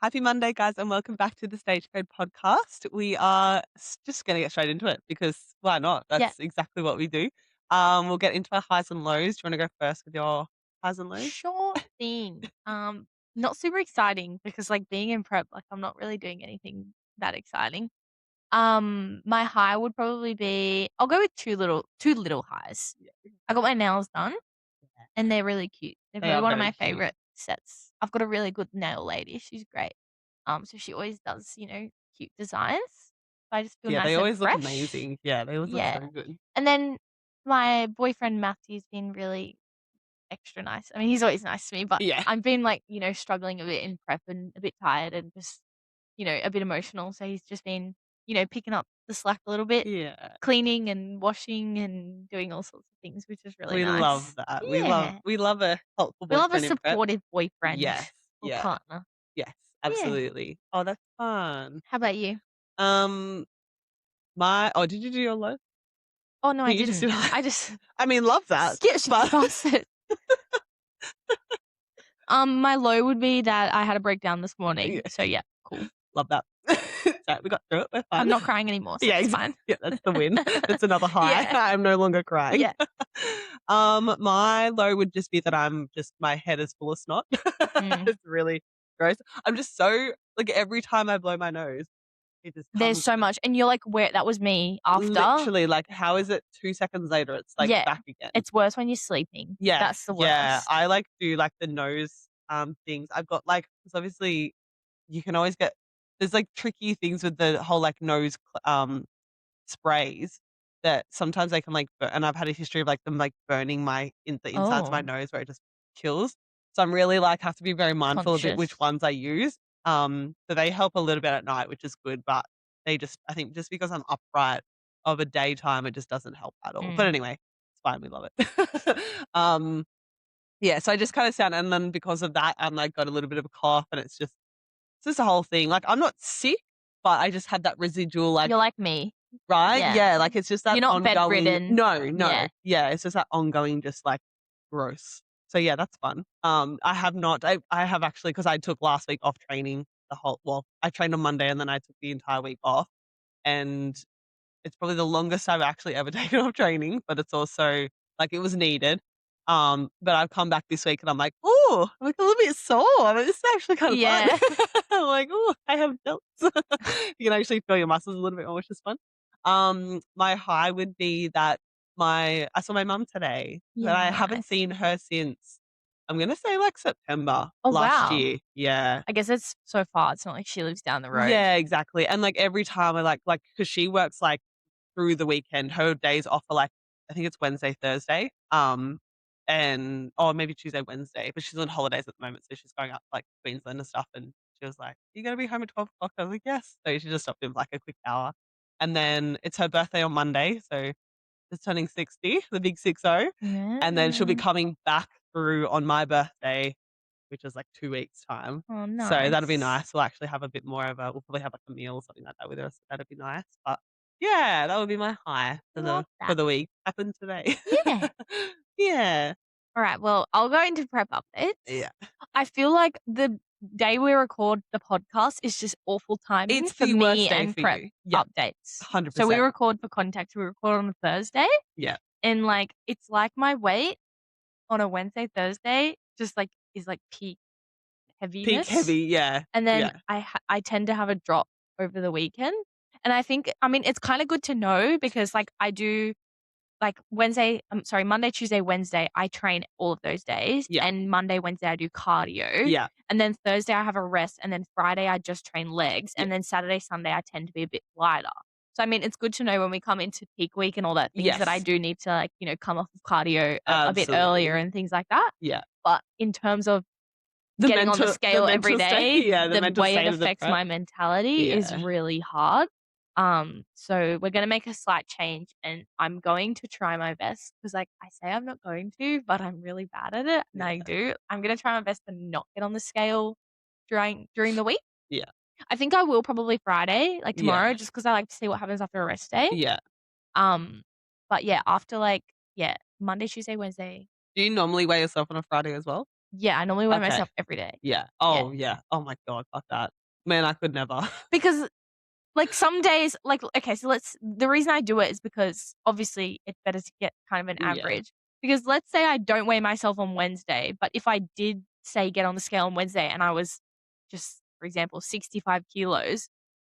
Happy Monday, guys, and welcome back to the Stage Code podcast. We are just going to get straight into it because why not? Yeah, That's exactly what we do. We'll get into our highs and lows. Do you want to go first with your highs and lows? sure thing. Not super exciting because like being in prep, like I'm not really doing anything that exciting. My high would probably be I'll go with two little highs. Yeah. I got my nails done and they're really cute. They're They probably are one of very my cute. favorite sets. I've got a really good nail lady. She's great. So she always does, cute designs. So I just feel Yeah, they nice and always look fresh. amazing. Yeah, they always look Yeah. so good. And then my boyfriend Matthew's been really extra nice. I mean, he's always nice to me, but Yeah. I've been like, struggling a bit in prep and a bit tired and just, a bit emotional. So he's just been, picking up the slack a little bit, Yeah. cleaning and washing and doing all sorts of things, which is really We love nice. that. We love Yeah. we love a helpful We love a boyfriend in prep. supportive boyfriend Yes. or Yeah. partner. Yes. Yeah. Absolutely. Oh, that's fun. How about you? Um did you do your low? Oh, no, I You just didn't. did I just I mean, love that. skipped But past it. My low would be that I had a breakdown this yeah, morning. So yeah, cool. love that. So we got through it. We're I'm fine. not crying anymore, so Yeah, it's exactly. fine. Yeah, that's the win. That's another high. Yeah. I'm no longer crying. Yeah. My low would just be that my head is full of snot. Mm. It's really gross. I'm just so like every time I blow my nose, it just There's comes so much, and you're like, "Where?" That was me after. literally like how is it 2 seconds later it's like Yeah, back again? it's worse when you're sleeping. Yeah, That's the yeah. worst. I like do like the nose things. I've got like because obviously you can always get there's like tricky things with the whole like nose sprays that sometimes they can like and I've had a history of like them like burning the insides of my Oh, nose where it just kills. So I'm really like have to be very mindful of it which conscious. ones I use. So they help a little bit at night, which is good, but they just I think just because I'm upright of a daytime, it just doesn't help at all. But Mm. anyway, it's fine, we love it. um yeah, so I just kind of sound and then because of that, I'm like got a little bit of a cough and it's just a whole thing. Like I'm not sick, but I just had that residual like You're like me. right? Yeah. Yeah, like, it's just that You're not ongoing bedridden. no, no. Yeah. Yeah, it's just that ongoing just, like, gross. So, yeah, that's fun. I have actually because I took last week off training I trained on Monday and then I took the entire week off, and it's probably the longest I've actually ever taken off training, but it's also like, it was needed. But I've come back this week and I'm like, "Ooh, I'm, like, a little bit sore." I'm like, "This is actually kind of fun." Yeah. I'm like, "Ooh, I have delts." You can actually feel your muscles a little bit more, which is fun. My high would be that I saw my mum today, but Yeah, I haven't nice. seen her since I'm gonna say, like, September Oh, last wow. year. Yeah. I guess it's so far. It's not like she lives down the road. Yeah, exactly, and, like, every time I because she works, like, through the weekend, her days off are, like I think it's Wednesday, Thursday, and or maybe Tuesday, Wednesday, but she's on holidays at the moment, so she's going up, like, Queensland and stuff, and she was like, "You gonna be home at 12 o'clock?" I was like, "Yes." So she just stopped in for, like, a quick hour, and then it's her birthday on Monday, so she's turning 60, the big 60, and then she'll be Yeah. coming back through on my birthday, which is, like, 2 weeks' time. Oh, So that'll be nice. nice. We'll actually have a bit more of a we'll probably have, like, a meal or something like that with her, so that'll be nice, but yeah, that would be my high Love for that. the week. Happened today. Yeah. Yeah. All right. Well, I'll go into prep updates. Yeah. I feel like the day we record the podcast is just awful timing It's for the me worst day and for prep you. Yep, updates. So we 100%. record for context. We record on a Thursday, Yeah. and like it's like my weight on a Wednesday, Thursday, just like is like peak Peak heaviness, heavy, yeah. and then Yeah. I tend to have a drop over the weekend, and I think it's kind of good to know because like I do like Monday, Tuesday, Wednesday, I train all of those days. Yeah. And Monday, Wednesday, I do cardio. Yeah. And then Thursday, I have a rest. And then Friday, I just train legs. Yeah. And then Saturday, Sunday, I tend to be a bit lighter. So, it's good to know when we come into peak week and all that things that I Yes. do need to, like, come off of cardio a bit earlier Absolutely. and things like that. Yeah. But in terms of The getting on the the scale every mental state day, yeah, the the mental way it state of the affects prep. my mentality is Yeah. really hard. So we're gonna make a slight change, and I'm going to try my best because, like, I say I'm not going to, but I'm really bad at it, and I Yeah. do. I'm gonna try my best to not get on the scale during the week. Yeah. I think I will probably Friday, like Yeah. tomorrow, just because I like to see what happens after a rest day. Yeah. Um, but yeah, after Monday, Tuesday, Wednesday. Do you normally weigh yourself on a Friday as well? Yeah, I normally weigh Okay. myself every day. Yeah. Yeah. Oh, yeah. Oh my god, fuck that. Man, I could never. Because, like, some days like, okay, so let's the reason I do it is because, obviously, it's better to get kind of an Yeah. average. Because let's say I don't weigh myself on Wednesday, but if I did, say, get on the scale on Wednesday and I was just, for example, 65 kilos,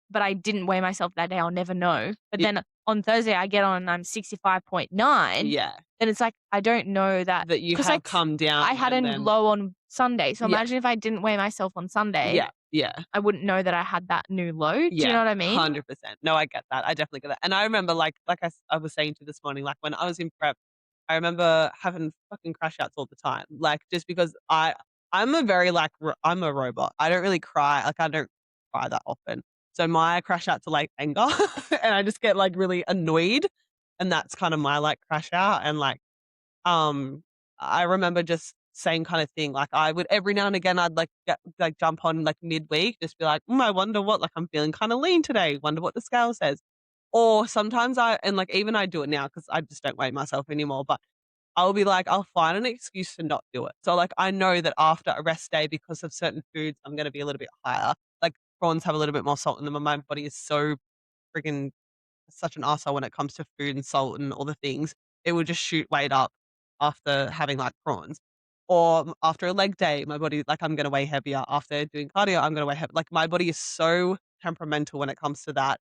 but I didn't weigh myself that day, I'll never know. But Y then on Thursday, I get on and I'm 65.9, yeah. then it's like, I don't know that That you 'cause have come I down had a and then low on Sunday, so yeah. imagine if I didn't weigh myself on Sunday, Yeah. Yeah. I wouldn't know that I had that new low. Do you Yeah, know what I mean? 100%. No, I get that. I definitely get that. And I remember, like I was saying to you this morning, like, when I was in prep, I remember having fucking crash outs all the time. Like, just because I'm a very, like, I'm a robot. I don't really cry. Like, I don't cry that often. So my crash outs are, like, anger, and I just get, like, really annoyed, and that's kind of my, like, crash out, and, like, um, I remember just same kind of thing, like, I would every now and again, I'd, like, jump on, like, midweek, just be like, I wonder what like, I'm feeling kinda lean today, wonder what the scale says." Or sometimes like, even I do it now because I just don't weigh myself anymore, but I'll be like, I'll find an excuse to not do it. So, like, I know that after a rest day, because of certain foods, I'm gonna be a little bit higher. Like, prawns have a little bit more salt in them, and my body is so friggin' such an arsehole when it comes to food and salt and all the things. It would just shoot weight up after having, like, prawns. Or after a leg day, my body like, I'm gonna weigh heavier. After doing cardio, I'm gonna weigh heav like, my body is so temperamental when it comes to that,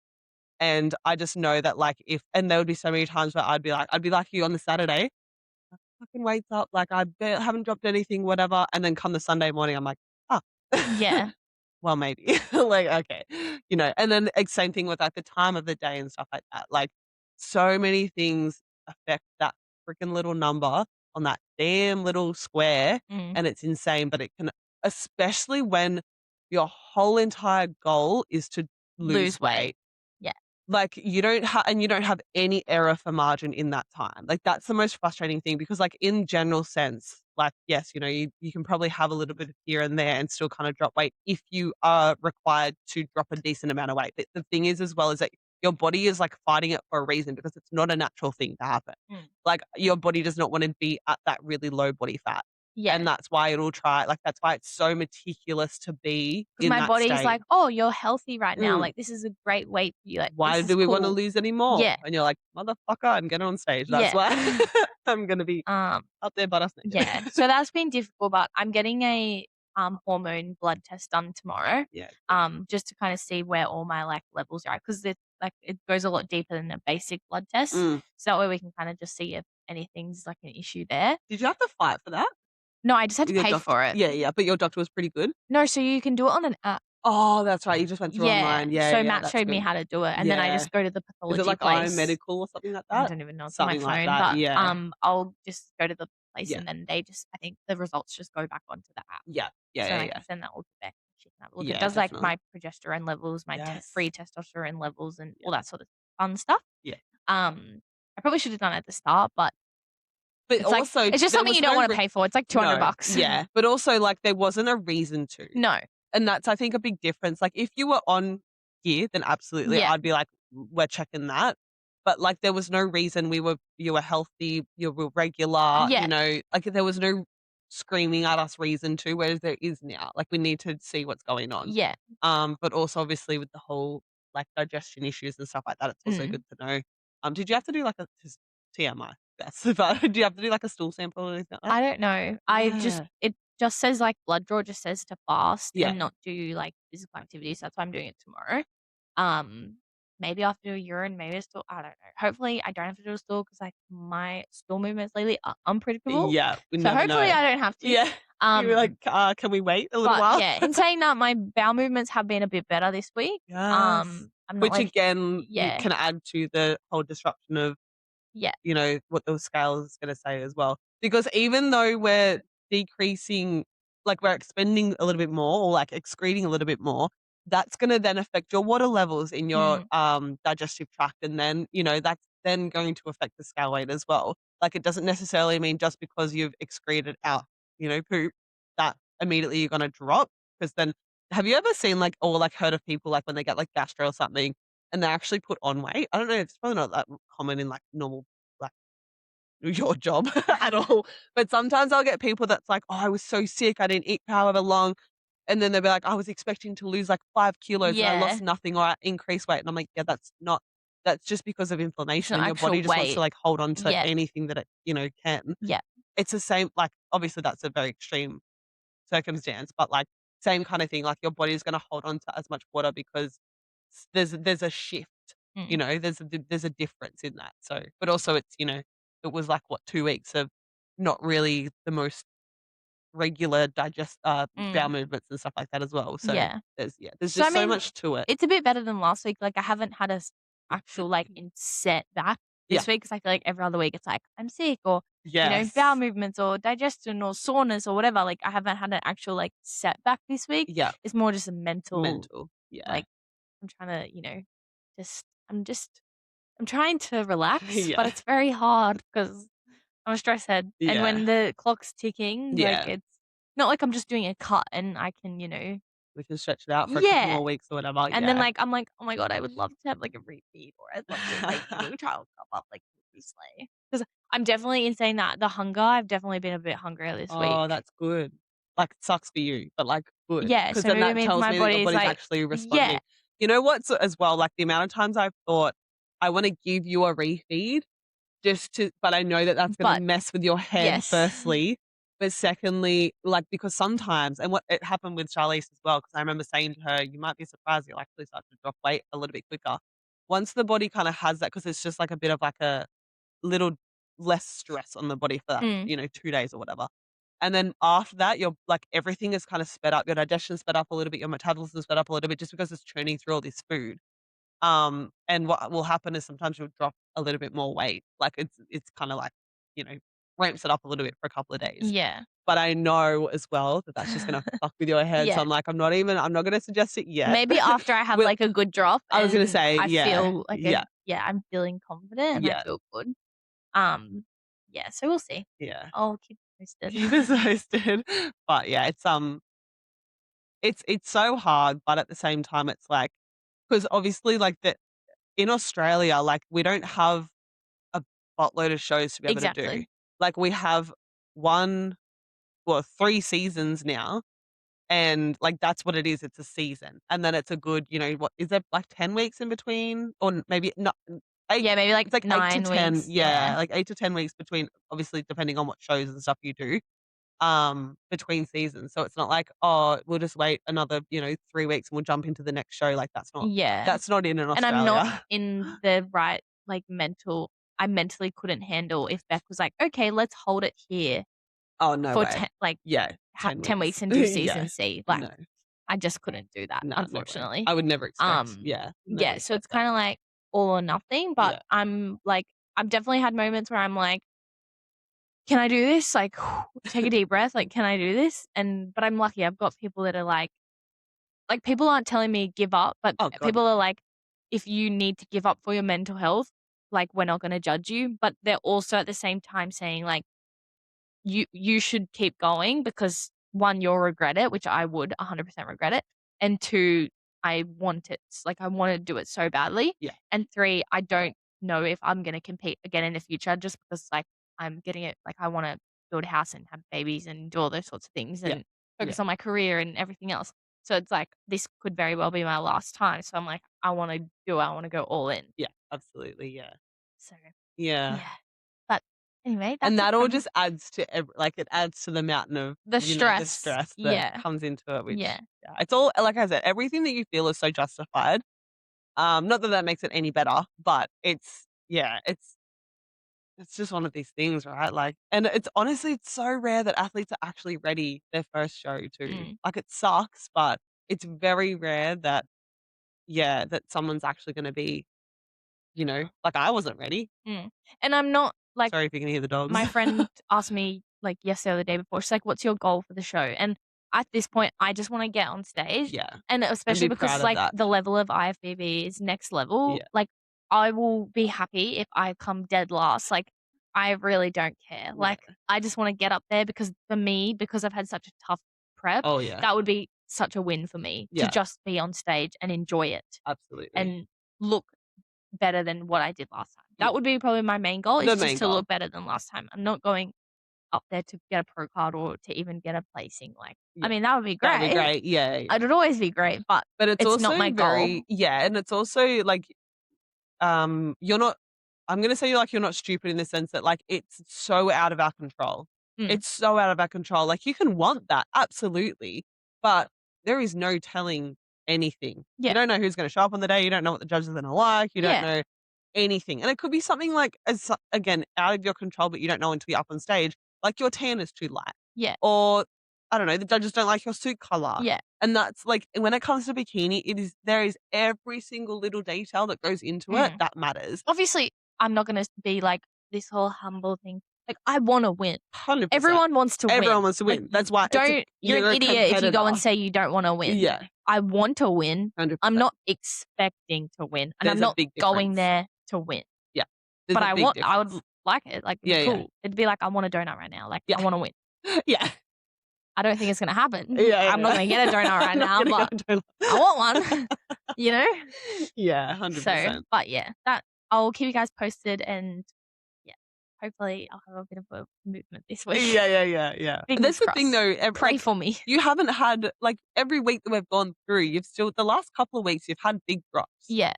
and I just know that, like, if and there would be so many times where I'd be like you on the Saturday, "Fucking weight's up, like, haven't dropped anything, whatever," and then come the Sunday morning, I'm like, "Oh." Yeah. Well, maybe. Like, okay. And then, same thing with, like, the time of the day and stuff like that. Like, so many things affect that freaking little number on that damn little square, Mm. and it's insane, but it can especially when your whole entire goal is to lose Lose weight. weight. Yeah. Like, you don't have any error for margin in that time. Like, that's the most frustrating thing because, like, in general sense, like, yes, you can probably have a little bit of here and there and still kind of drop weight if you are required to drop a decent amount of weight. But the thing is as well is that your body is, like, fighting it for a reason because it's not a natural thing to happen. Mm. Like, your body does not wanna be at that really low body fat, Yeah. and that's why it's so meticulous to be 'Cause in my that body's state. like, "Oh, you're healthy right now, Mm. like, this is a great weight for you, like, Why this is do we wanna cool." lose any more? Yeah. And you're like, "Motherfucker, I'm getting on stage. That's Yeah. why I'm gonna be Um, up there butt ass yeah. naked." So that's been difficult, but I'm getting a, hormone blood test done tomorrow, Yeah, good. just to kinda see where all my, like, levels are, 'cause it goes a lot deeper than a basic blood test, Mm. so that way we can kinda just see if anything's, like, an issue there. Did you have to fight for that? No, I just had to Your pay doctor for it. Yeah, yeah, but your doctor was pretty good? No, so you can do it on an app. Oh, that's right, you just went through Yeah, online. Yeah, so yeah, Matt that's showed me good. how to do it, and then I Yeah. just go to the Is it pathology like place. iMedical or something like I that? don't even know, it's on my Something like phone, that, but, yeah. I'll just go to the place Yeah. and then they just I think the results just go back onto the app. Yeah. Yeah, So yeah, I yeah. can send that all to Bec and she can have a look. It Yeah, does, like, definitely. my progesterone levels, my Yes. free testosterone levels, and all Yeah. that sort of fun stuff. Yeah. I probably should have done it at the start, but But it's like also, it's just there something you was don't no wanna pay for. It's like no, $200. yeah, but also, like, there wasn't a reason to. No. And that's, I think, a big difference. Like, if you were on gear, then absolutely, Yeah. I'd be like, "We're checking that." But, like, there was no reason you were healthy, you were regular, Yeah. like, there was no screaming at us reason to, whereas there is now. Like, we need to see what's going on. Yeah. But also, obviously, with the whole, like, digestion issues and stuff like that, it's also Mm. good to know. Did you have to do, like, a just TMI, yes, but did you have to do, like, a stool sample or anything like that? I don't know. Yeah. It just says, like, blood draw, just says to fast Yeah. and not do, like, physical activity, so that's why I'm doing it tomorrow. Um, Maybe I'll have to do a urine, maybe a stool, I don't know. Hopefully, I don't have to do a stool because, like, my stool movements lately are unpredictable, Yeah, we so never hopefully know. I don't have to. Yeah. You were like, Um, "Can we wait a little but while?" yeah, in saying that, my bowel movements have been a bit better this week. Yes. I'm not Which like again, you yeah, can add to the whole disruption of, yeah, what the scale is gonna say as well. Because even though we're decreasing, like, we're expending a little bit more or, like, excreting a little bit more, that's gonna then affect your water levels in your, mm, digestive tract, and then, that's then going to affect the scale weight as well. Like, it doesn't necessarily mean just because you've excreted out, poop, that immediately you're gonna drop. Because then have you ever seen, like, or, like, heard of people, like, when they get, like, gastro or something, and they actually put on weight? I don't know, it's probably not that common in, like, normal, like, your job at all. But sometimes I'll get people that's like, "Oh, I was so sick, I didn't eat for however long." And then they'll be like, "I was expecting to lose like 5 kilos and I lost Yeah. nothing or I increased weight." And I'm like, "Yeah, that's just because of It's inflammation not and your body actual just wants to weight. like hold on to Yeah. anything that it, can." Yeah. It's the same, like, obviously that's a very extreme circumstance, but like same kind of thing, like your body is gonna hold on to as much water because there's a shift, Mm. there's a difference in that. So, but also it's, it was like what, 2 weeks of not really the most regular bowel Mm. movements and stuff like that as well. So Yeah. there's So, I just so mean, much to it. it's a bit better than last week, like, I haven't had a actual, like, in setback Yeah. this week because I feel like every other week it's like, I'm sick or, bowel Yes. movements or digestion or soreness or whatever, like, I haven't had an actual, like, setback this week. Yeah. It's more just a mental, Mental. Yeah. like, I'm trying to, just I'm trying to relax, but Yeah. it's very hard because I'm a stress head, and Yeah. when the clock's ticking, like, Yeah. it's not like I'm just doing a cut and I can, We can stretch it out for a couple yeah. more weeks or whatever. And then, Yeah. like, I'm like, "Oh my god, I would love to have, like, a repeat, or I'd love to, like, try to top up, like, slay." Because I'm definitely in saying that, the hunger, I've definitely been a bit hungrier this Oh, week. that's good. Like, it sucks for you, but, like, good, Yeah, because so then maybe it that means tells my me that your body's body's like actually yeah, responding. You know what's as well, like, the amount of times I've thought, "I wanna give you a refeed but I know that that's gonna but mess with your head yes. firstly, but secondly, like, because sometimes and what it happened with Charlize as well, because I remember saying to her, "You might be surprised you'll actually start to drop weight a little bit quicker." Once the body kinda has that, because it's just like a bit of like a little less stress on the body for that, Mm, 2 days or whatever. And then after that, you're like everything is kind of sped up. Your digestion sped up a little bit, your metabolism sped up a little bit just because it's churning through all this food. And what will happen is sometimes you'll drop a little bit more weight. Like it's kind of like, you know, ramps it up a little bit for a couple of days. yeah. But I know as well that that's just gonna fuck with your head. So Yeah. I'm not gonna suggest it yet. Maybe after I have, We'll like, a good drop I was gonna and say, I yeah, feel like yeah, I'm feeling confident and I yeah, feel good. Um, yeah, so we'll see. yeah. I'll keep you posted. Keep us posted. But yeah, it's so hard, but at the same time, it's like because obviously, like, in Australia, like, we don't have a buttload of shows to be able to do. Exactly. Like, we have 1 well, 3 seasons now, and, like, that's what it is, it's a season, and then it's a good, what is there, like, 10 weeks in between? Or maybe not 8 Yeah, maybe, like, it's like 8 to 9 10, weeks, yeah, yeah. like, 8 to 10 weeks between obviously, depending on what shows and stuff you do, between seasons. So it's not like, "Oh, we'll just wait another, 3 weeks and we'll jump into the next show." Like, Yeah, that's not in and I'm not Australia. in the right, like, I mentally couldn't handle if Beck was like, "Okay, let's hold it here Oh, no for way. like, Yeah, ha 10 10 weeks. weeks and do Yeah. season C." Like, No. I just couldn't do that, No, no way. unfortunately. I would never expect, Um, yeah, never yeah, so expect it's that. kinda like all or nothing, but Yeah. I've definitely had moments where I'm like, "Can I do this?" Like, take a deep breath, like, "Can I do this?" But I'm lucky, I've got people that are like, people aren't telling me give up, but Oh god, people no. are like, "If you need to give up for your mental health, like, we're not gonna judge you." But they're also at the same time saying, like, you should keep going because 1, you'll regret it, which I would 100% regret it, and 2, I want it. Like, I wanna do it so badly, Yeah, and 3, I don't know if I'm gonna compete again in the future just because, like, I'm getting it like, I wanna build a house and have babies and do all those sorts of things yeah, and yeah, focus on my career and everything else. So it's like, this could very well be my last time, so I'm like, I wanna go all in. yeah, absolutely, yeah. So, Yeah. yeah. But anyway, And that's it that all from me. just adds to like, it adds to the mountain of, The the stress. stress that Yeah. comes into it, which Yeah. yeah, it's all like I said, everything that you feel is so justified. Not that that makes it any better, but it's yeah, it's just one of these things, right? Like, and it's honestly, it's so rare that athletes are actually ready their first show too. Mm. Like, it sucks, but it's very rare that, yeah, that someone's actually gonna be, like, I wasn't ready. Mm. And I'm not like Sorry if you can hear the dogs. my friend asked me like yesterday or the day before, she's like, "What's your goal for the show?" And at this point, I just want to get on stage. Yeah, And and especially be proud because of like that. the level of IFBB is next level, Yeah, like I will be happy if I come dead last. Like I really don't care. yeah. Like I just want to get up there because for me, because I've had such a tough prep, Oh, yeah. that would be such a win for me to Yeah, just be on stage and enjoy it absolutely. and look better than what I did last time. Yeah. That would be probably my main goal, The is main just to goal. look better than last time. I'm not going up there to get a pro card or to even get a placing, like, I Yeah. mean, that would be That'd be great. great. Yeah, It yeah. would always be great, but But it's it's not also my goal. and it's also, like, you're not I'm gonna say, like, you're not stupid in the sense that, like, it's so out of our control. Mm, It's so out of our control. Like, you can want that, absolutely, but there is no telling anything. You yeah, don't know who's gonna show up on the day, you don't know what the judges are gonna like, you don't yeah, know anything, and it could be something, like, again, out of your control, but you don't know until you're up on stage, like your tan is too light, yeah, or, I don't know, the judges don't like your suit color, yeah. and that's, like, when it comes to bikini, there is every single little detail that goes into it Mm. that matters. Obviously, I'm not gonna be like this whole humble thing. Like, I wanna win. 100%. Everyone wants to Everyone win. wants to Like, win. That's why you're an you're a idiot if you go and competitor. say you don't wanna win. Yeah, I want to win. I'm 100%. not expecting to win, and I'm There's a not big going difference. there to win. Yeah, there's But a big I would difference. like it, like, it'd be Yeah, yeah. cool. It'd be like, I want a donut right now, like, Yeah. I wanna win. Yeah. I don't think it's gonna happen. Yeah, I'm not yeah. gonna get a donut right I'm not now, gonna but get a I want one, donut. you know? Yeah, So, 100%. but yeah, that I'll keep you guys posted, and yeah, hopefully I'll have a bit of a movement this week. Yeah, yeah, yeah, yeah. Fingers That's the thing crossed. though, Pray for me. you haven't had like, every week that we've gone through, you've still the last couple of weeks, you've had big drops. Yeah.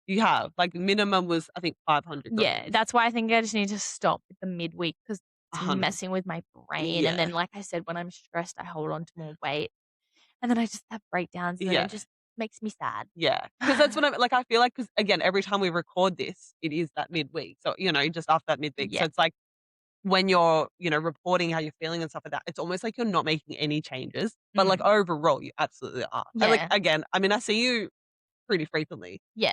You have. Like, minimum was, I think, 500 Yeah, grams. that's why I think I just need to stop at the midweek, because it's 100. messing with my brain, and then, Yeah. like I said, when I'm stressed, I hold on to more weight, and then I just have breakdowns, and then it Yeah. just makes me sad. Yeah, because that's what I'm like, I feel like, because again, every time we record this, it is that midweek. So, just after that midweek. So Yeah. it's like when you're, reporting how you're feeling and stuff like that, it's almost like you're not making any changes. But like Mm. overall, you absolutely are. And like Yeah. again, I mean, I see you pretty frequently. Yeah.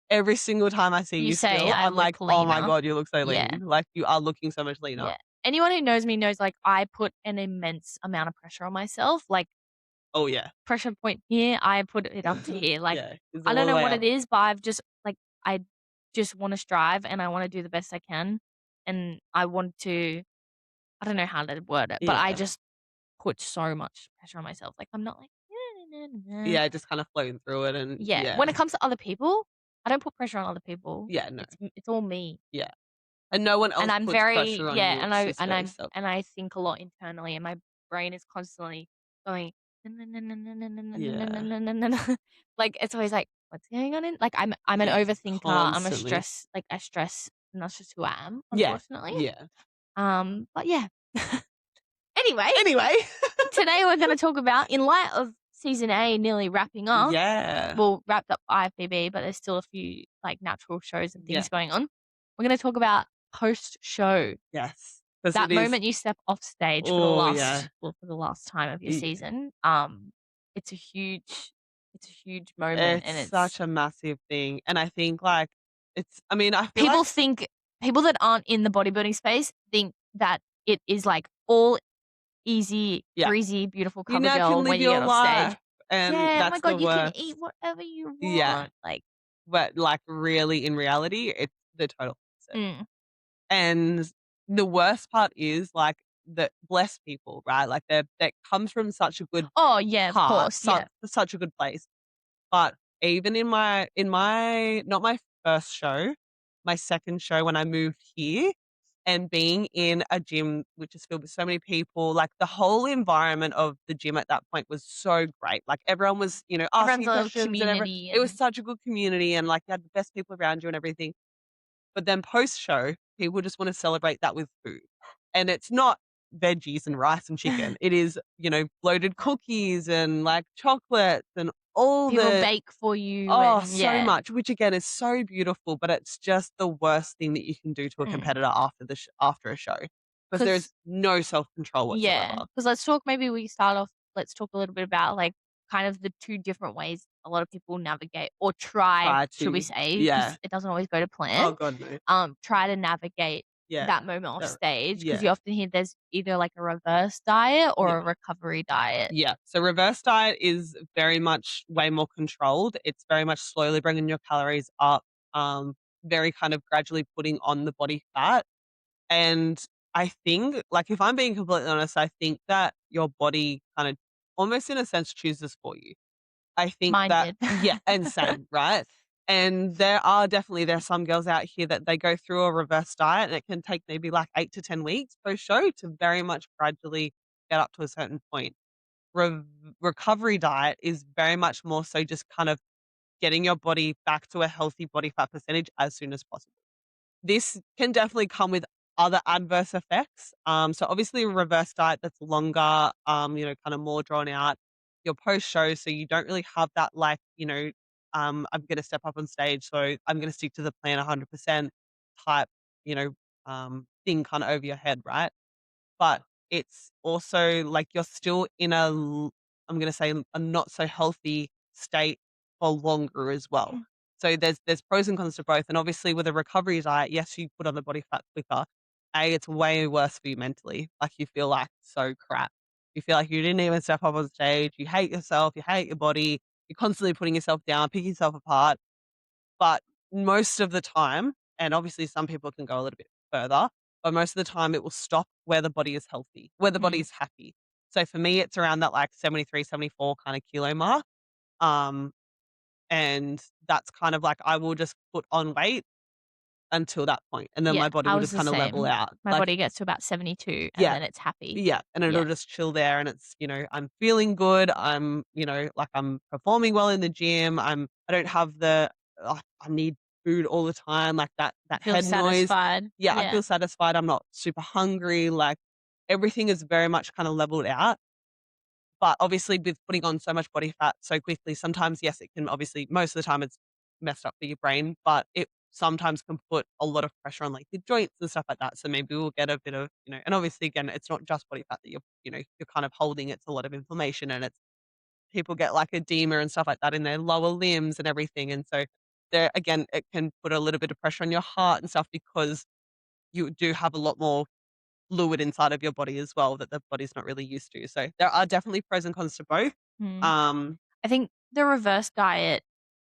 Every single time I see You you say still, I I'm look like, oh my leaner. God, you look so Yeah. lean. Like, you are looking so much leaner. Yeah. Anyone who knows me knows, like, I put an immense amount of pressure on myself. Like, Oh yeah. pressure point here, I put it up to here. Like, Yeah. It's I all don't the know way what up. it is, but I just wanna strive, and I wanna do the best I can, and I want to, I don't know how to word it, but I Yeah. just put so much pressure on myself. Like, I'm not like, Yeah, just kind of floating through it, and yeah. yeah. When it comes to other people, I don't put pressure on other people. Yeah, no. It's all me. Yeah. And no one And else I'm puts very, pressure on yeah, you. and It's just very self. I think a lot internally, and my brain is constantly going Yeah. like, it's always like, what's going on in, like, I'm an Yeah. overthinker. Constantly. I stress, and that's just who I am, Yeah. unfortunately. Yeah. But yeah. Anyway, Anyway. today we're gonna talk about, in light of season A nearly wrapping up, Yeah. well, wrapped up IFBB, but there's still a few, like, natural shows and Yeah. things going on. We're gonna talk about post-show. Yes. 'Cause That it is. moment you step off stage Oh, yeah. for the last time of your Y season, it's a huge moment, It's and it's such a massive thing, and I think, like, I mean, I feel like. people think, people that aren't in the bodybuilding space think that it is, like, all easy, Yeah. breezy, beautiful You cover now can girl live when you your get off stage. life, and Yeah, oh my that's the god, you can eat worst. whatever you Yeah. want, like, But, like, really, in reality, it's the total opposite. mm. And the worst part is, like, that bless people, right? Like, that comes from such a good Oh, yeah, of heart, course, yeah. such a good place. But even in my not my first show, my second show when I moved here, and being in a gym which is filled with so many people, like, the whole environment of the gym at that point was so great. Like, everyone was, asking Everyone's you a questions, and community, it was and such a good community, and, like, you had the best people around you and everything. But then post-show, people just wanna celebrate that with food. And it's not veggies and rice and chicken. It is, bloated cookies and, like, chocolates and all people the bake for you, oh, and so yeah. much, which again is so beautiful, but it's just the worst thing that you can do to a Mm. competitor after a show, because there's 'Cause no self-control yeah, whatsoever. 'cause let's talk, maybe we start off, let's talk a little bit about, like, kind of the 2 different ways a lot of people navigate, or try, Try should we to. say, Yeah. because it doesn't always go to Oh plan, god, no. try to navigate Yeah. that moment off stage, because Yeah. you often hear there's either, like, a reverse diet or Yeah. a recovery diet. Yeah. So reverse diet is very much way more controlled. It's very much slowly bringing your calories up, very kind of gradually putting on the body fat. And I think, like, if I'm being completely honest, I think that your body kind of almost in a sense chooses for you. I think Mine that, did. yeah, and same, right? And there are some girls out here that they go through a reverse diet and it can take maybe like 8 to 10 weeks post-show to very much gradually get up to a certain point. Rev Recovery diet is very much more so just kind of getting your body back to a healthy body fat percentage as soon as possible. This can definitely come with other adverse effects. So obviously a reverse diet that's longer, kind of more drawn out, your post show, so you don't really have that like, I'm gonna step up on stage, so I'm gonna stick to the plan 100% type, thing kind of over your head, right? But it's also like you're still in I'm gonna say a not so healthy state for longer as well. Mm. So there's pros and cons to both, and obviously with a recovery diet, yes, you put on the body fat quicker. It's way worse for you mentally. Like you feel like so crap. You feel like you didn't even step up on stage. You hate yourself. You hate your body. You're constantly putting yourself down, picking yourself apart. But most of the time, and obviously some people can go a little bit further, but most of the time it will stop where the body is healthy, where the body Mm. is happy. So for me, it's around that like 73, 74 kind of kilo mark. Um, and that's kind of like I will just put on weight until that point, and then Yeah, my body I will was just the kind of level same. out. My Like, body gets to about 72 and yeah, then it's happy. yeah, and it'll Yeah. just chill there, and it's, I'm feeling good. Like I'm performing well in the gym. I don't have I need food all the time, like that Feel head noise. satisfied. Yeah, I Yeah. feel satisfied. I'm not super hungry. Like everything is very much kind of leveled out. But obviously, with putting on so much body fat so quickly, sometimes yes, it can obviously most of the time it's messed up for your brain, but it sometimes can put a lot of pressure on like your joints and stuff like that. So maybe we'll get a bit of, and obviously again, it's not just body fat that you're kind of holding. It's a lot of inflammation, and it's people get like edema and stuff like that in their lower limbs and everything. And so there again, it can put a little bit of pressure on your heart and stuff because you do have a lot more fluid inside of your body as well that the body's not really used to. So there are definitely pros and cons to both. Mm. Um, I think the reverse diet,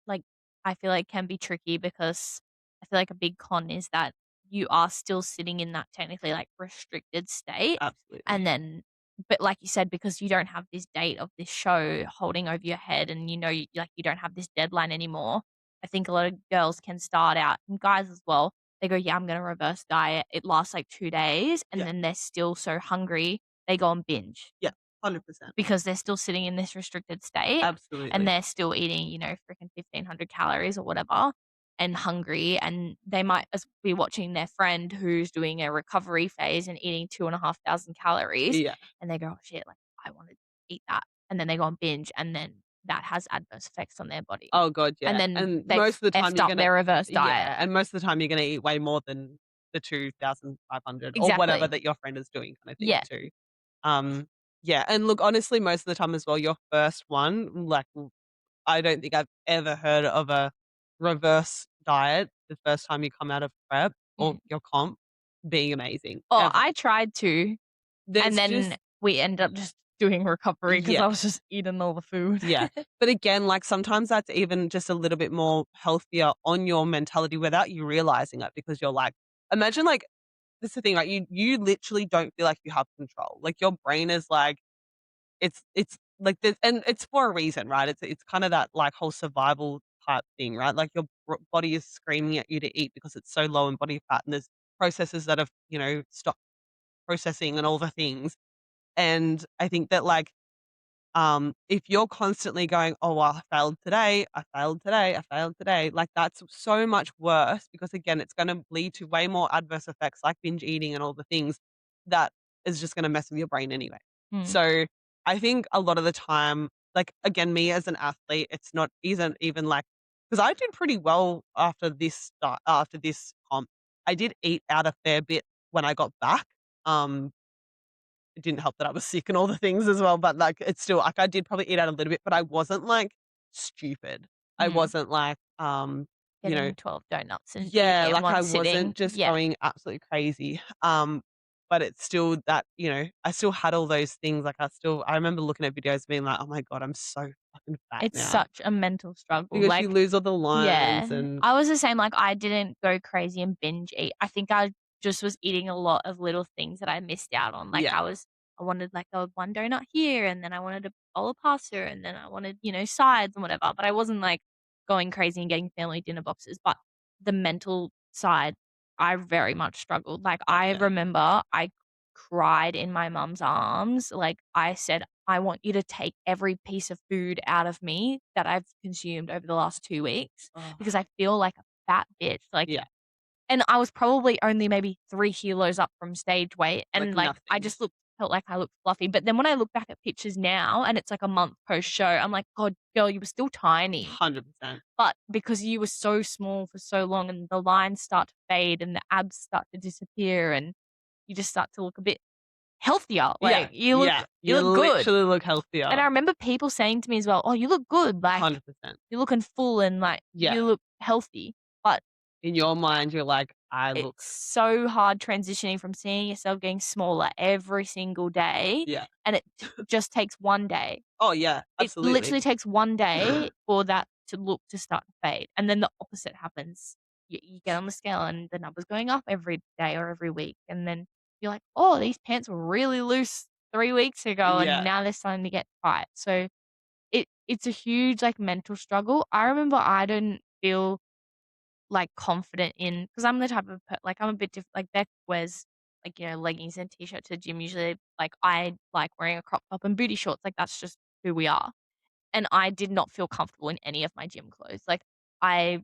like, I feel like can be tricky because I feel like a big con is that you are still sitting in that technically like restricted state. Absolutely. And then, but like you said, because you don't have this date of this show holding over your head and like you don't have this deadline anymore, I think a lot of girls can start out and guys as well. They go, yeah, I'm going to reverse diet. It lasts like 2 days and Yeah. then they're still so hungry. They go on binge Yeah. 100%. because they're still sitting in this restricted state and Absolutely. they're still eating, freaking 1,500 calories or whatever and hungry. And they might as be watching their friend who's doing a recovery phase and eating 2,500 calories. Yeah. And they go, oh shit, like I want to eat that. And then they go on binge and then that has adverse effects on their body. Oh god, And yeah. then And they've most of the time effed you're up gonna their reverse diet. yeah, and most of the time you're gonna eat way more than the 2,500 or whatever Exactly. that your friend is doing kind of thing Yeah. too. Um, yeah, and look, honestly, most of the time as well, your first one, like I don't think I've ever heard of a reverse diet the first time you come out of prep or Mm. your comp being amazing, Oh, ever. I tried to. And There's then just we ended up just doing recovery because yeah, I was just eating all the food. yeah. But again, like, sometimes that's even just a little bit more healthier on your mentality without you realizing it because you're like imagine, like this is the thing, like, you literally don't feel like you have control. Like, your brain is like it's like this and it's for a reason, right? It's kinda that, like, whole survival type thing, right? Like, your body is screaming at you to eat because it's so low in body fat, and there's processes that have, stopped processing and all the things. And I think that, like, if you're constantly going, "Oh, well, I failed today, I failed today, I failed today," like, that's so much worse because, again, it's gonna lead to way more adverse effects like binge eating and all the things that is just gonna mess with your brain anyway. Mm, So, I think a lot of the time, like, again, me as an athlete, it's not isn't even like because I did pretty well after this comp. I did eat out a fair bit when I got back, um it didn't help that I was sick and all the things as well, but, like, it's still like, I did probably eat out a little bit, but I wasn't, like, stupid. I mm. wasn't, like, you know Getting 12 donuts and eating yeah, it in like, I one wasn't sitting. just Yeah. going absolutely crazy, but it's still that, I still had all those things, like, I remember looking at videos being like, "Oh my god, I'm so fucking fat It's now." such a mental struggle. Because you Like, lose all the lines yeah. and I was the same, like, I didn't go crazy and binge eat. I think I just was eating a lot of little things that I missed out on. Like, yeah, I wanted, like, a one donut here, and then I wanted a bowl of pasta, and then I wanted, sides and whatever, but I wasn't, like going crazy and getting family dinner boxes, but the mental side, I very much struggled. Like, I Yeah. remember I cried in my mum's arms. Like, I said, "I want you to take every piece of food out of me that I've consumed over the last 2 weeks Oh, because I feel like a fat bitch." Like, yeah. and I was probably only maybe 3 kilos up from stage weight, Like and, like, I nothing. just felt like I looked fluffy, but then when I look back at pictures now and it's, like, a month post-show, I'm like, "God, girl, you were still tiny." 100%. But because you were so small for so long and the lines start to fade and the abs start to disappear and you just start to look a bit healthier, Yeah. like, you look Yeah. you You look good. literally look And healthier. I remember people saying to me as well, "Oh, you look good, like, 100%. you're looking full and, like, Yeah. you look healthy." But In your mind, you're like, "I look." it's so hard transitioning from seeing yourself getting smaller every single day, Yeah. and it just takes one day. Oh, yeah. It Absolutely. literally takes one day for that to start to fade, and then the opposite happens. You get on the scale and the number's going up every day or every week, and then you're like, "Oh, these pants were really loose 3 weeks ago, and Yeah. now they're starting to get tight." So it's a huge, like, mental struggle. I remember I didn't feel like, confident in because I'm the type of like, I'm a bit like, Beck wears, like, leggings and T-shirt to the gym usually, like, I like wearing a crop top and booty shorts, like, that's just who we are, and I did not feel comfortable in any of my gym clothes, like, I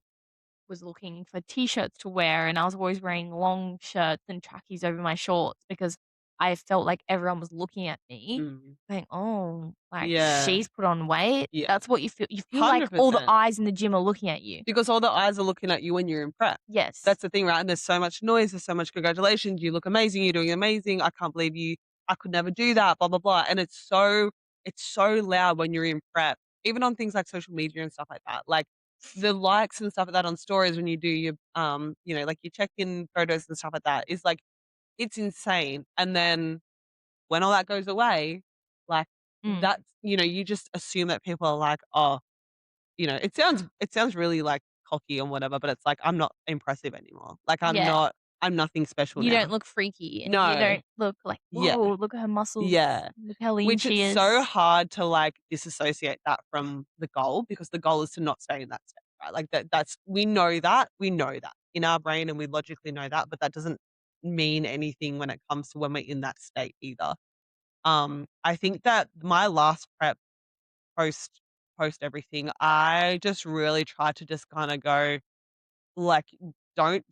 was looking for T-shirts to wear, and I was always wearing long shirts and trackies over my shorts because I felt like everyone was looking at me Mm. saying, "Oh, like, Yeah. she's put on weight." Yeah. That's what you feel. You feel like all the 100%. eyes in the gym are looking at you. Because all the eyes are looking at you when you're in prep. Yes. That's the thing, right? And there's so much noise, there's so much congratulations, you look amazing, you're doing amazing, I can't believe you, I could never do that, blah, blah, blah. And it's so loud when you're in prep, even on things like social media and stuff like that. Like the likes and stuff like that on stories when you do your like your check-in photos and stuff like that is like it's insane. And then when all that goes away, like Mm. that's you just assume that people are like, oh, it sounds really, like, cocky and whatever, but it's like, I'm not impressive anymore. Like, Yeah. I'm nothing special You don't now. look freaky and you No. don't look like, Yeah. "Whoa, look at her muscles. Yeah. Look how lean Which she it's so is." hard to, like, disassociate that from the goal because the goal is to not stay in that state, right? Like, that's we know that in our brain, and we logically know that, but that doesn't mean anything when it comes to when we're in that state either. I think that my last prep post post everything, I just really tried to just kinda go, like, don't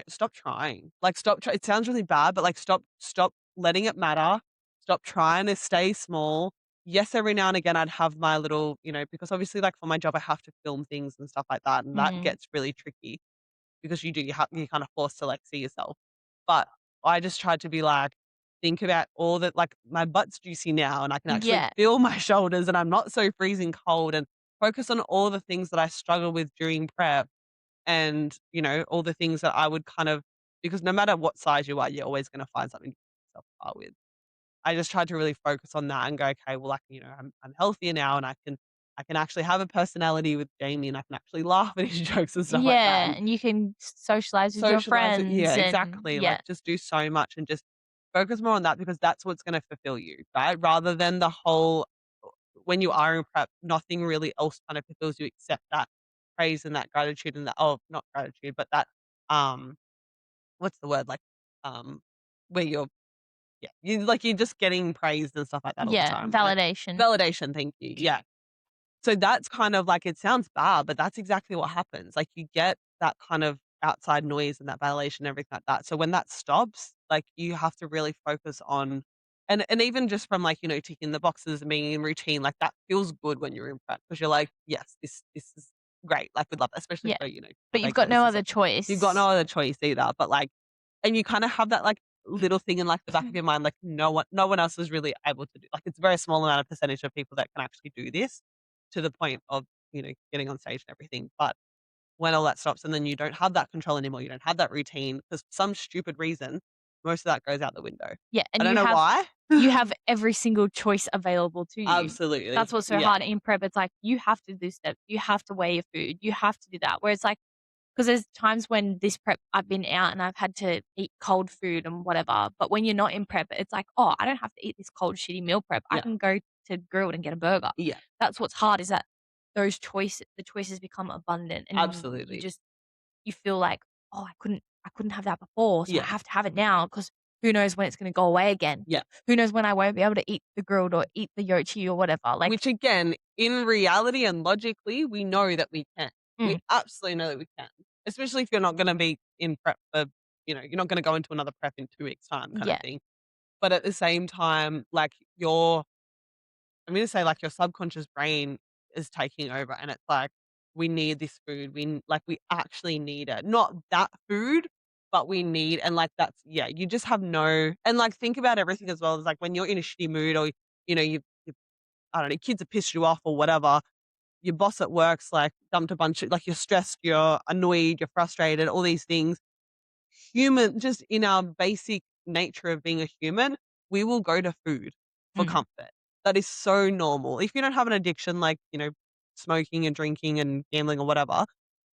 stop trying. Like, it sounds really bad, but, like, stop letting it matter. Stop trying to stay small. Yes, every now and again, I'd have my little because obviously, like, for my job, I have to film things and stuff like that, and that Mm. gets really tricky because you're kinda forced to, like, see yourself. But I just tried to be like, think about all that like, my butt's juicy now, and I can actually Yeah. feel my shoulders, and I'm not so freezing cold, and focus on all the things that I struggle with during prep and, all the things that I would kind of because no matter what size you are, you're always gonna find something to set yourself apart with. I just tried to really focus on that and go, "Okay, well, like, I'm healthier now, and I can actually have a personality with Jamie, and I can actually laugh at his jokes and stuff like that, Yeah, and and you can socialize with your socialize it." Yeah, friends and exactly, yeah. like, just do so much and just focus more on that because that's what's gonna fulfill you, right? Rather than the whole when you are in prep, nothing really else kind of fulfills you except that praise and that gratitude and that not gratitude, but that, um, what's the word? Like, um, where you're just getting praised and stuff like that all the Yeah, time, right? validation. Validation, thank you, yeah. So that's kind of like it sounds bad, but that's exactly what happens. Like you get that kind of outside noise and that validation and everything like that. So when that stops, like you have to really focus on and even just from like, ticking the boxes and being in routine, like that feels good when you're in prep because you're like, yes, this is great. Like we love that, especially Yeah, for, but you've got regulars no and other stuff. You've got choice. no other choice either. But like and you kind of have that like little thing in like the back of your mind, like no one else is really able to do like it's a very small amount of percentage of people that can actually do this to the point of getting on stage and everything. But when all that stops and then you don't have that control anymore, you don't have that routine because for some stupid reason, most of that goes out the window. Yeah, I and don't know why. you have every single choice available to you. Absolutely. That's what's so Yeah. hard in prep. It's like you have to do steps, you have to weigh your food, you have to do that. Where it's like, because there's times when this prep I've been out and I've had to eat cold food and whatever. But when you're not in prep, it's like, oh, I don't have to eat this cold shitty meal prep. I Yeah. can go to Grilled and get a burger. Yeah. That's what's hard is that the choices become abundant, and you Absolutely. just you feel like, "Oh, I couldn't have that before, so I Yeah. have to have it now because who knows when it's gonna go away again. Yeah. Who knows when I won't be able to eat the grilled or eat the yochi or whatever." Like, Which again, in reality and logically, we know that we can. We mm, absolutely know that we can. Especially if you're not gonna be in prep for, you're not gonna go into another prep in 2 weeks' time kind of yeah, thing. But at the same time, like, I'm gonna say, like, your subconscious brain is taking over and it's like, "We need this food. We actually need it." Not that food, but we need, and, like, that's, yeah, you just have no, and, like, think about everything as well as, like, when you're in a shitty mood or, you I don't know, kids have pissed you off or whatever, your boss at work's, like, dumped a bunch of, like, you're stressed, you're annoyed, you're frustrated, all these things. Just in our basic nature of being a human, we will go to food for mm, comfort. That is so normal. If you don't have an addiction like, smoking and drinking and gambling or whatever,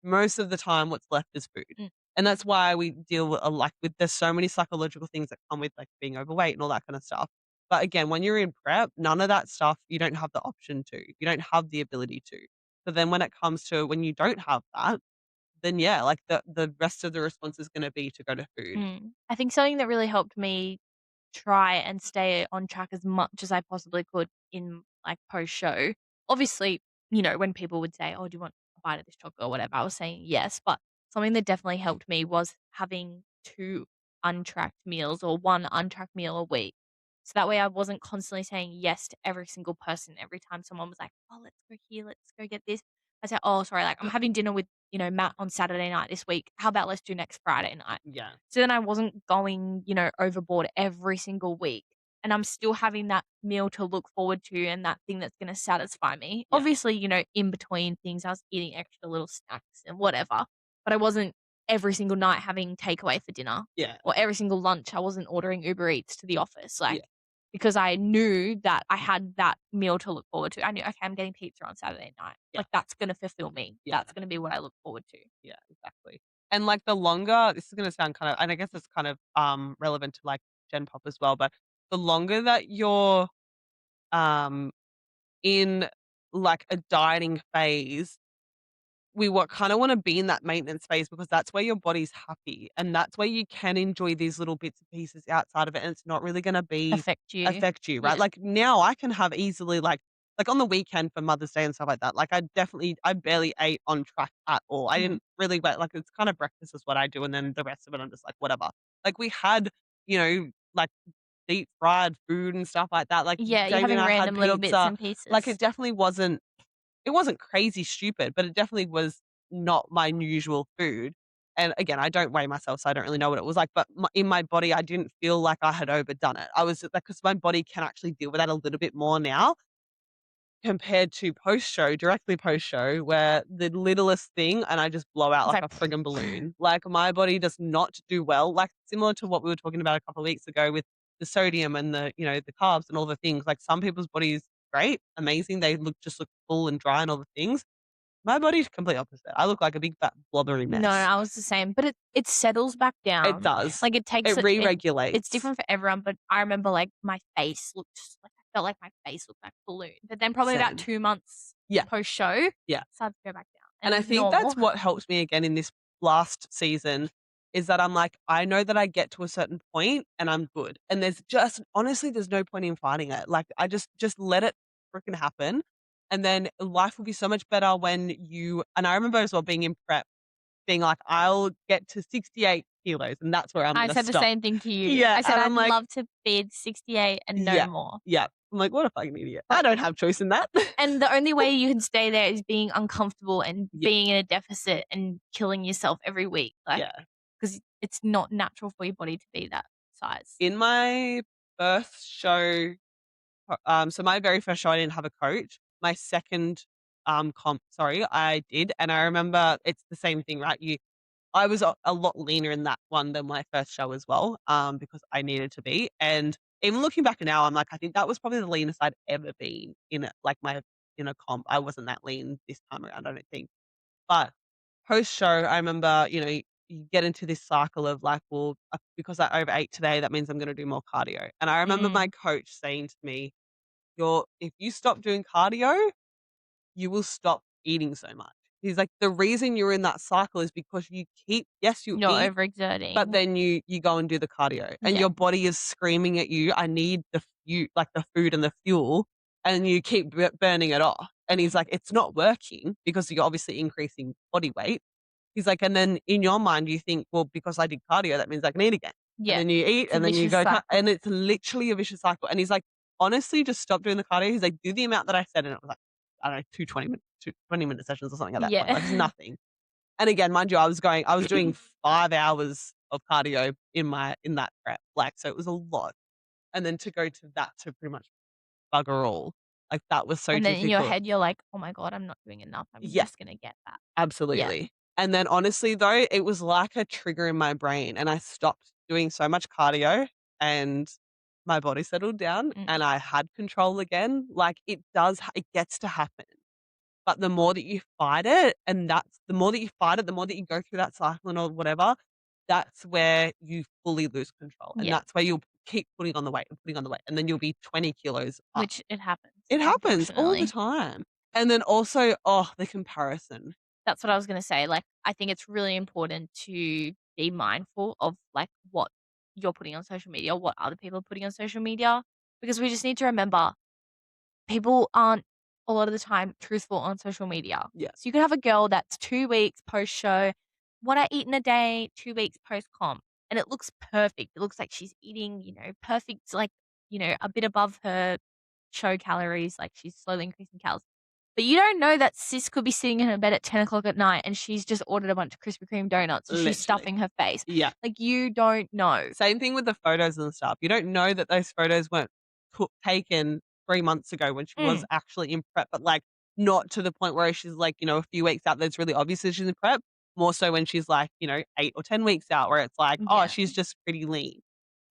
most of the time what's left is food. mm, And that's why we deal with, like, there's so many psychological things that come with, like, being overweight and all that kind of stuff. But again, when you're in prep, none of that stuff, you don't have the option to. You don't have the ability to. So then when it comes to when you don't have that, then yeah, like, the rest of the response is gonna be to go to food. I think something that really helped me try and stay on track as much as I possibly could in, like, post-show. Obviously, when people would say, "Oh, do you want a bite of this chocolate?" or whatever, I was saying yes, but something that definitely helped me was having 2 untracked meals or 1 untracked meal a week. So that way I wasn't constantly saying yes to every single person every time someone was like, "Oh, let's go here, let's go get this." I said, "Oh, sorry, like, I'm having dinner with, Matt on Saturday night this week. How about let's do next Friday night?" Yeah, So then I wasn't going, overboard every single week. And I'm still having that meal to look forward to and that thing that's going to satisfy me. yeah, Obviously, in between things, I was eating extra little snacks and whatever, but I wasn't every single night having takeaway for dinner yeah, or every single lunch. I wasn't ordering Uber Eats to the office. yeah, Like, because I knew that I had that meal to look forward to. I knew, okay, I'm getting pizza on Saturday night. yeah, Like, that's going to fulfill me. yeah, That's going to be what I look forward to. yeah, exactly. And, like, the longer this is gonna sound kind of, and I guess it's kind of, relevant to, like, Gen Pop as well, but the longer that you're, um, in, like, a dieting phase, we kinda wanna be in that maintenance phase because that's where your body's happy, and that's where you can enjoy these little bits and pieces outside of it, and it's not really gonna Affect you. affect you, right? Yeah. Like, now I can have easily, like, on the weekend for Mother's Day and stuff like that, like, I barely ate on track at all. I Mhm. didn't really wait, like, it's kinda breakfast is what I do, and then the rest of it, I'm just like, "Whatever." Like, we had, like, deep fried food and stuff like that, like, Yeah, you're Jamie and having I had random little bits pizza. and Like, pieces. it wasn't crazy stupid, but it definitely was not my usual food. And again, I don't weigh myself, so I don't really know what it was like. But in my body, I didn't feel like I had overdone it. I was like, because my body can actually deal with that a little bit more now compared to post show, directly post show, where the littlest thing and I just blow out It's like like, a friggin' balloon. Like, my body does not do well. Like, similar to what we were talking about a couple of weeks ago with the sodium and the carbs and all the things. Like, some people's bodies great, amazing. They look full and dry and all the things. My body's complete opposite. I look like a big fat blubbery no, mess. I was the same, but it settles back It down. does. Like, it takes It it's re-regulates. different for everyone, but I remember, like, my face looked like I felt like my face looked like a balloon, but then probably about Same. 2 months Yeah, post-show, yeah. started to go back down, and And it I was think normal. that's what helped me again in this last season is that I'm like, I know that I get to a certain point and I'm good. And there's just honestly, there's no point in fighting it. Like, I just let it freaking happen. And then life will be so much better when and I remember as well being in prep, being like, I'll get to 68 kilos and that's where I'm I gonna said the stop. same thing to you. Yeah. I said And I'd I'm like, love to be at 68 and no yeah, more, yeah. I'm like, what a fucking idiot. I but don't have choice in that. and the only way you can stay there is being uncomfortable and Yeah, being in a deficit and killing yourself every week, like, yeah. 'cause it's not natural for your body to be that size. In my first show, so my very first show, I didn't have a coach. My second, comp, sorry, I did, and I remember it's the same thing, right? I was a lot leaner in that one than my first show as well, because I needed to be, and even looking back now, I'm like, I think that was probably the leanest I'd ever been in a comp. I wasn't that lean this time around, I don't think. But post-show, I remember, you get into this cycle of like, well, because I overate today, that means I'm gonna do more cardio. And I remember my Mm. coach saying to me, if you stop doing cardio, you will stop eating so much. He's like, the reason you're in that cycle is because you keep, yes, you You're eat, but overexerting. then you go and do the cardio and Yeah. your body is screaming at you, I need like the food and the fuel, and you keep burning it off. And he's like, it's not working because you're obviously increasing body weight. He's like, and then in your mind, you think, well, because I did cardio, that means I can eat again. And Yeah. then you eat, It's a and then you vicious go, cycle. and it's literally a vicious cycle. And he's like, honestly, just stop doing the cardio. He's like, do the amount that I said. And it was like, I don't know, 20-minute sessions or something at that point. Like, it's Yeah. nothing. And again, mind you, I was doing 5 hours of cardio in that prep. Like, so it was a lot. And then to go to that to pretty much bugger all, like that was so And then in your difficult. head, you're like, "Oh my god, I'm not doing enough. I'm Yeah. just gonna get that." Yeah. Absolutely. And then honestly though, it was like a trigger in my brain and I stopped doing so much cardio and my body settled down Mm. and I had control again. Like it gets to happen. But the more that you fight it, and that's the more that you fight it, the more that you go through that cycle or whatever, that's where you fully lose control. And Yeah. that's where you'll keep putting on the weight and putting on the weight. And then you'll be 20 kilos up. Which it happens, It happens all the unfortunately. time. And then also, oh, the comparison. That's what I was gonna say. Like, I think it's really important to be mindful of, like, what you're putting on social media, what other people are putting on social media, because we just need to remember people aren't a lot of the time truthful on social media. Yeah. So you can have a girl that's 2 weeks post show, what I eat in a day, 2 weeks post comp, and it looks perfect. It looks like she's eating, perfect, like, a bit above her show calories, like she's slowly increasing calories. But you don't know that sis could be sitting in her bed at 10 o'clock at night and she's just ordered a bunch of Krispy Kreme donuts and she's Literally. stuffing her face. Yeah. Like, you don't know. Same thing with the photos and stuff. You don't know that those photos weren't taken 3 months ago when she was Mm, actually in prep, but, like, not to the point where she's, like, a few weeks out that it's really obvious that she's in prep, more so when she's, like, 8 or 10 weeks out where it's like, "Oh, yeah. she's just pretty lean."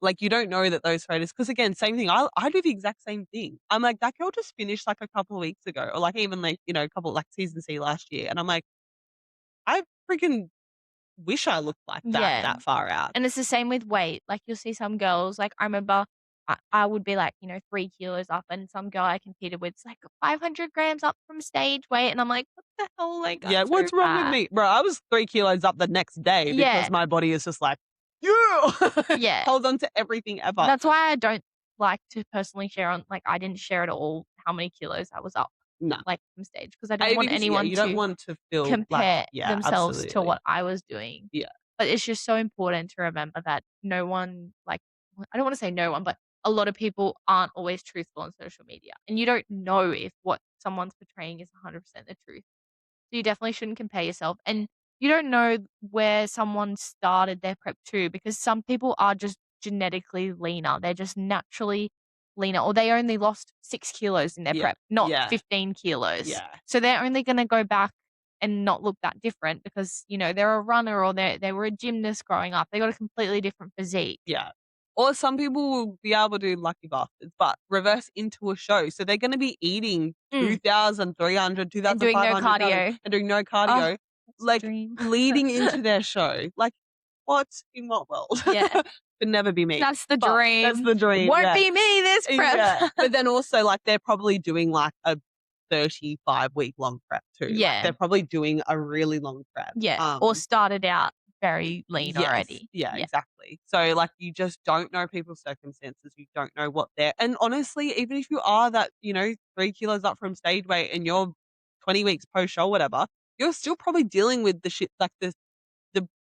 Like, you don't know that those photos, because again, same thing, I do the exact same thing. I'm like, "That girl just finished, like, a couple of weeks ago," or, like, even, like, a couple like, season C last year, and I'm like, "I freaking wish I looked like Yeah. that far out." And it's the same with weight. Like, you'll see some girls, like, I remember I would be like, 3 kilos up, and some girl I competed with is like 500 grams up from stage weight. And I'm like, what the hell? Like, Yeah, I'm so what's wrong with fat. me? Bro, I was 3 kilos up the next day because Yeah. my body is just like, "Yeah!" Yeah. Hold on to everything ever. That's why I don't like to personally share on, like, I didn't share at all how many kilos I was up, No. like, from stage, because I don't want Because, yeah, anyone you don't to want to feel like, compare yeah, themselves to absolutely. what I was doing. Yeah. But it's just so important to remember that no one, like, I don't wanna say no one, but a lot of people aren't always truthful on social media, and you don't know if what someone's portraying is 100% the truth. So you definitely shouldn't compare yourself, and you don't know where someone started their prep too, because some people are just genetically leaner. They're just naturally leaner, or they only lost 6 kilos in their Yeah. prep, not Yeah. 15 kilos. Yeah. So they're only gonna go back and not look that different because, they're a runner or they were a gymnast growing up. They got a completely different physique. Yeah. Or some people will be able to, lucky bastards, but reverse into a show. So they're gonna be eating Mm, 2,300, and doing no 2,500 calories cardio. and doing no Oh, cardio, that's the like, dream. leading into their show. Like, what in what world? Yeah, Could never be me. that's the But that's dream. the dream, Won't yeah. be me this prep. Yeah. But then also, like, they're probably doing, like, a 35-week long prep too. Like, Yeah. they're probably doing a really long prep. Yeah, or started out very lean Yes. already. Yeah, Yeah. exactly. So, like, you just don't know people's circumstances. You don't know what they're, and honestly, even if you are that, 3 kilos up from stage weight and you're 20 weeks post-show, whatever, you're still probably dealing with the shit, like, the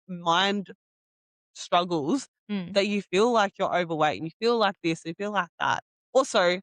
mind struggles Mm. that you feel like you're overweight and you feel like this and you feel like that. Also,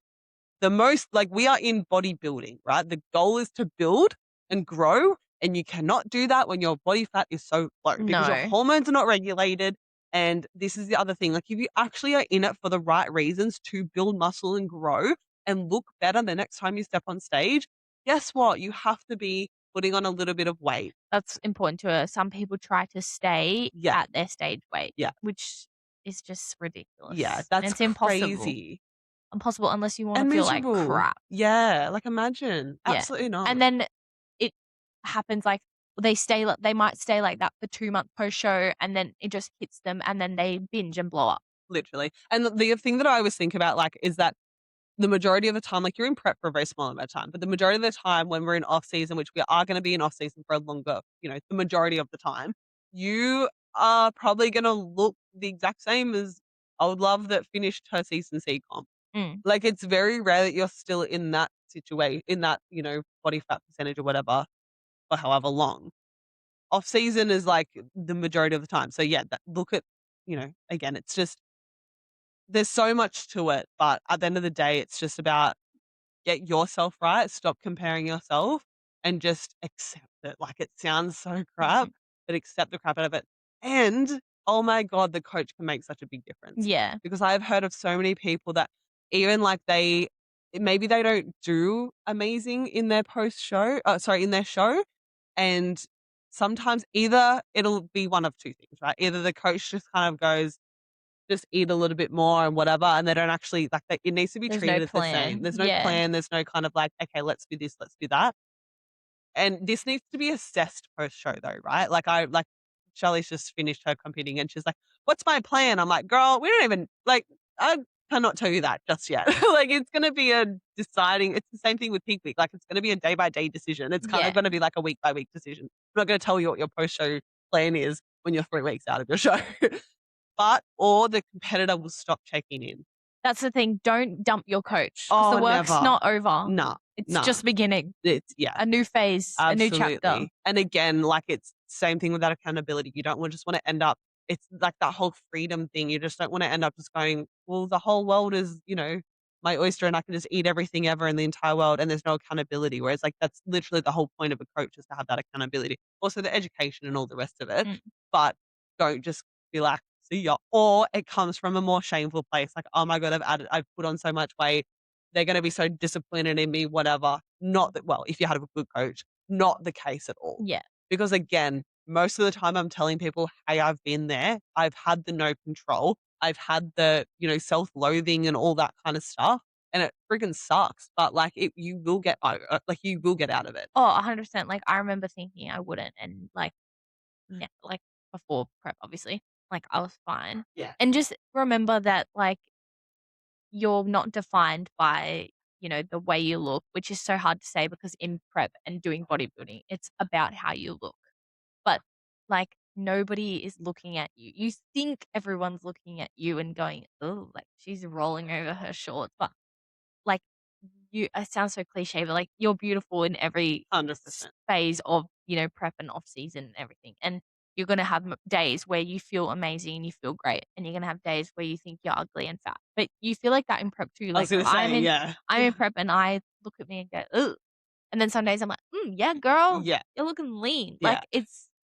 the most, like, we are in bodybuilding, right? The goal is to build and grow, and you cannot do that when your body fat is so low because your No. hormones are not regulated. And this is the other thing. Like, if you actually are in it for the right reasons to build muscle and grow and look better the next time you step on stage, guess what? You have to be putting on a little bit of weight. That's important to her. Some people try to stay Yeah. at their stage weight, Yeah. which is just Yeah. ridiculous. And That's it's impossible. crazy. Impossible unless you wanna And feel like miserable. crap. Yeah. Like, imagine. Yeah. Absolutely not. And then it happens, like, they might stay like that for 2 months post-show, and then it just hits them, and then they binge and blow up. Literally. And the thing that I always think about, like, is that the majority of the time, like you're in prep for a very small amount of time, but the majority of the time when we're in off season, which we are going to be in off season for a longer, the majority of the time, you are probably going to look the exact same as I would love that finished her season C comp. Mm, Like it's very rare that you're still in that situation, in that, body fat percentage or whatever for however long. Off season is like the majority of the time. So yeah, look at, again, it's just, there's so much to it, but at the end of the day, it's just about get yourself right, stop comparing yourself, and just accept it. Like, it sounds so crap, mhm. but accept the crap out of it. And, oh my god, the coach can make such a big difference. Yeah, Because I've heard of so many people that even, like, maybe they don't do amazing in their post-show in their show, and sometimes either it'll be one of 2 things, right? Either the coach just kind of goes, just eat a little bit more and whatever, and they don't actually like, it needs to be there's no treated as the same. plan. There's no Yeah. plan, there's no kind of like, "Okay, let's do this, let's do that." And this needs to be assessed post-show though, right? Like Shelley's just finished her competing and she's like, "What's my plan?" I'm like, "Girl, we don't even like, I cannot tell you that just yet." Like, it's gonna be a deciding it's the same thing with peak week, like, it's gonna be a day by day decision. It's kind of Yeah. gonna be like a week by week decision. I'm not gonna tell you what your post-show plan is when you're 3 weeks out of your show. But or the competitor will stop checking in. That's the thing, don't dump your coach because the Oh, work's never. not over. Nah, It's nah. just beginning. It's yeah, A new phase, a new chapter. absolutely. And again, like, it's same thing with that accountability. You don't just wanna end up it's like that whole freedom thing. You just don't wanna end up just going, "Well, the whole world is, my oyster and I can just eat everything ever in the entire world and there's no accountability." Whereas, like, that's literally the whole point of a coach is to have that accountability. Also the education and all the rest of it. Mm, But don't just be like, "See ya." Or it comes from a more shameful place, like, "Oh my god, I've put on so much weight. They're gonna be so disappointed in me," whatever. Not that well, if you had a good coach, not the case at all. yeah, Because again, most of the time I'm telling people, "Hey, I've been there. I've had the no control. I've had the, self-loathing and all that kind of stuff, and it friggin' sucks, but, like, you will get like, you will get out of it." oh, 100%, like, I remember thinking I wouldn't and, like, before prep, obviously, like, I was fine. Yeah. And just remember that, like, you're not defined by, the way you look, which is so hard to say because in prep and doing bodybuilding, it's about how you look. But, like, nobody is looking at you. You think everyone's looking at you and going, "Oh, like, she's rolling over her shorts," but, like, it sounds so cliche, but, like, you're beautiful in every 100%. phase of, prep and off season and everything, and you're gonna have days where you feel amazing and you feel great, and you're gonna have days where you think you're ugly and fat, but you feel like that in prep too, I was like, gonna say, yeah. I'm in prep and I look at me and go, "Ugh," and then some days I'm like, yeah, girl, Yeah, you're looking lean." yeah. Like,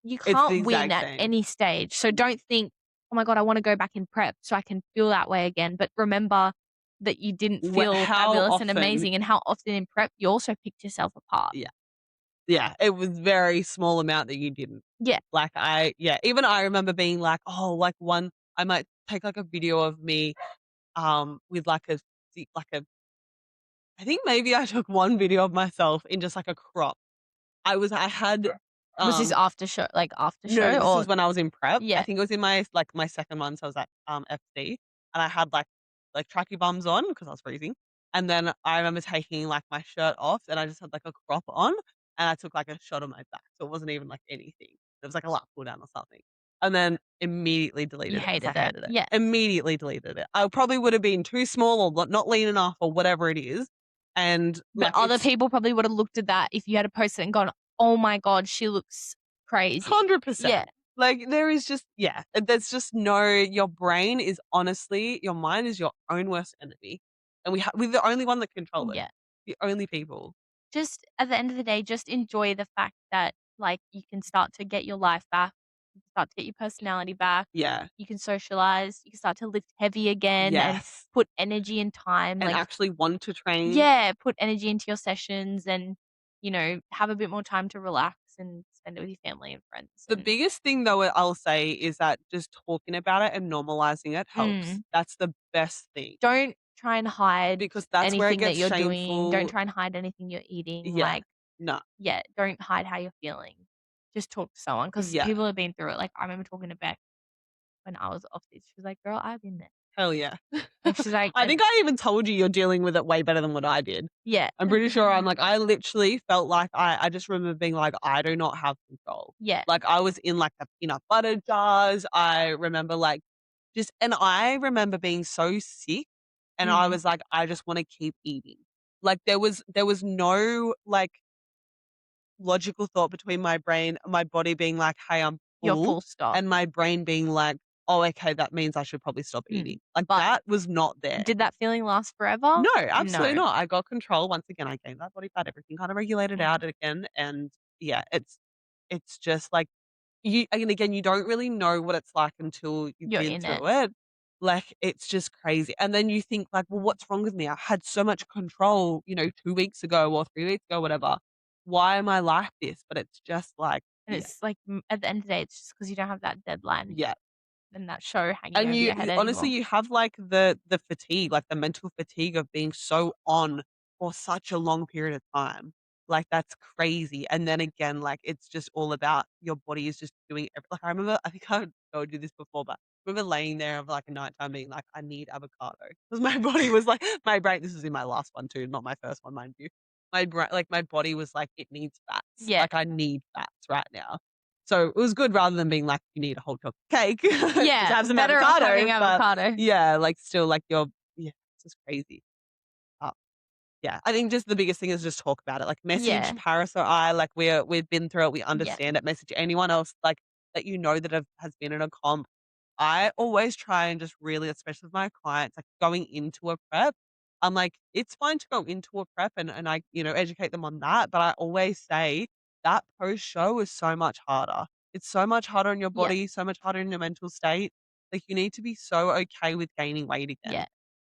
you It's the can't win exact at same. any stage, so don't think, "Oh my god, I wanna go back in prep so I can feel that way again," but remember that you didn't feel How fabulous and often amazing, and how often in prep you also picked yourself apart. yeah, yeah, it was very small amount that you didn't. Yeah. Like, even I remember being like, "Oh," like, one I might take, like, a video of me, with, like, a I think maybe I took one video of myself in just, like, a crop. I had, Was this um after no, show this or was when I was in prep. I yeah, think it was in my 2nd one, so I was at, FC, and I had, like, tracky bums on because I was freezing, and then I remember taking, like, my shirt off, and I just had, like, a crop on, and I took, like, a shot of my back, so it wasn't even, like, anything. It was, like, a lat pull down or something, and then immediately you deleted it because I hated it. hated it. Yeah. Immediately deleted it. I probably would have been too small or not lean enough or whatever it is, and, But like, other it's people probably would have looked at that if you had posted it and gone, "Oh my god, she looks crazy." Yeah. 100%. Like, there is just yeah, there's just no your brain is honestly your mind is your own worst enemy, and we're the only one that control it. Yeah. The only people. Just at the end of the day, just enjoy the fact that, like, you can start to get your life back, you can start to get your personality back, Yeah. you can socialize, you can start to lift heavy again and Yes. put energy and time, And like, actually want to train. yeah, put energy into your sessions and, have a bit more time to relax and spend it with your family and friends The and biggest thing, though, I'll say is that just talking about it and normalizing it helps. mm. That's the best thing Don't try and hide because that's where it anything that gets you're doing. Don't shameful. try and hide anything you're eating. Yeah. Like, No. yeah, don't hide how you're feeling. Just talk to someone because Yeah. people have been through it. Like, I remember talking to Bec when I was off this. She was like, "Girl, I've been there." Hell yeah. And she's like, I think I even told you you're dealing with it way better than what I did. yeah. I'm pretty sure I'm like, I literally felt like I just remember being like, I do not have control. Yeah. Like I was in like the peanut butter jars. I remember like and I remember being so sick and I Mm. was like, I just want to keep eating. Like there was no like logical thought between my body being like, hey, I'm You're full, full stop. and my brain being like, oh, okay, that means I should probably stop eating. Like But that was not there. did that feeling last forever? No, absolutely No. not. I got control. Once again, I gained that body fat, everything kind of regulated Mm. out again. And yeah, it's just like and again, you don't really know what it's like until you've You're been in it. through it. Like it's just crazy. And then you think like, well, what's wrong with me? I had so much control, 2 weeks ago or 3 weeks ago, whatever. Why am I like this? But it's just like, And yeah, it's like, at the end of the day, it's just because you don't have that deadline yeah. and that show hanging And over you your head honestly, anymore. you have, like, the fatigue, like, the mental fatigue of being so on for such a long period of time. Like, that's crazy, and then again, like, it's just all about your body is just doing like, I remember I think I told you this before, but I remember laying there of, like, a nighttime being like, "I need avocado," because my body was like my brain this is in my last one too, not my first one, mind you. My body was like, "It needs fats." Yeah. Like, I need fats right now. So it was good rather than being like, "You need a whole chocolate cake, just Yeah. have some Better off avocado," having but avocado. yeah, like, still, like, yeah, it's just crazy. Uh, yeah, I think just the biggest thing is just talk about it, like, message Yeah. Paris or I, like, we've been through it, we Yeah. understand it, message anyone else, like, that that has been in a comp. I always try and just really, especially with my clients, like, going into a prep, I'm like, "It's fine to go into a prep," and I, educate them on that, but I always say that post-show is so much harder. It's so much harder on your Yeah. body, so much harder in your mental state. Like, you need to be so okay with gaining weight Yeah. again.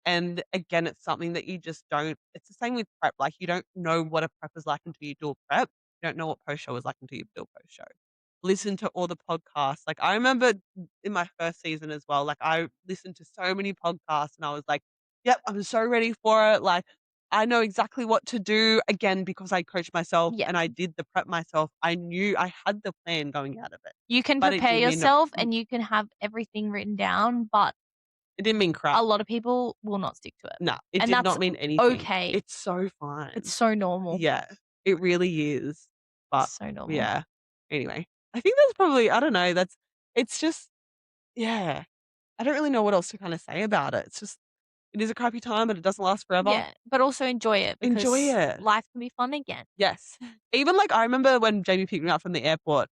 And again, it's something that you just don't it's the same with prep, like, you don't know what a prep is like until you do a prep. You don't know what post-show is like until you do a post-show. Listen to all the podcasts, like, I remember in my first season as well, like, I listened to so many podcasts and I was like, "Yep, I'm so ready for it," like, I know exactly what to do, again, because I coached myself Yeah. and I did the prep myself, I knew I had the plan going out of it, You can but it prepare didn't mean yourself and you can have everything written down, but it didn't mean a crap. lot of people will not stick to it. No, it And did that's not mean anything. okay. It's so It's fine. so normal. Yeah, it really is. But So normal. yeah, anyway, I think that's probably I don't know, it's just yeah, I don't really know what else to kinda say about it. It's just it is a crappy time, but it doesn't last forever. Yeah, but also enjoy it Enjoy because it. life can be fun again. Yes. Even, like, I remember when Jamie picked me up from the airport,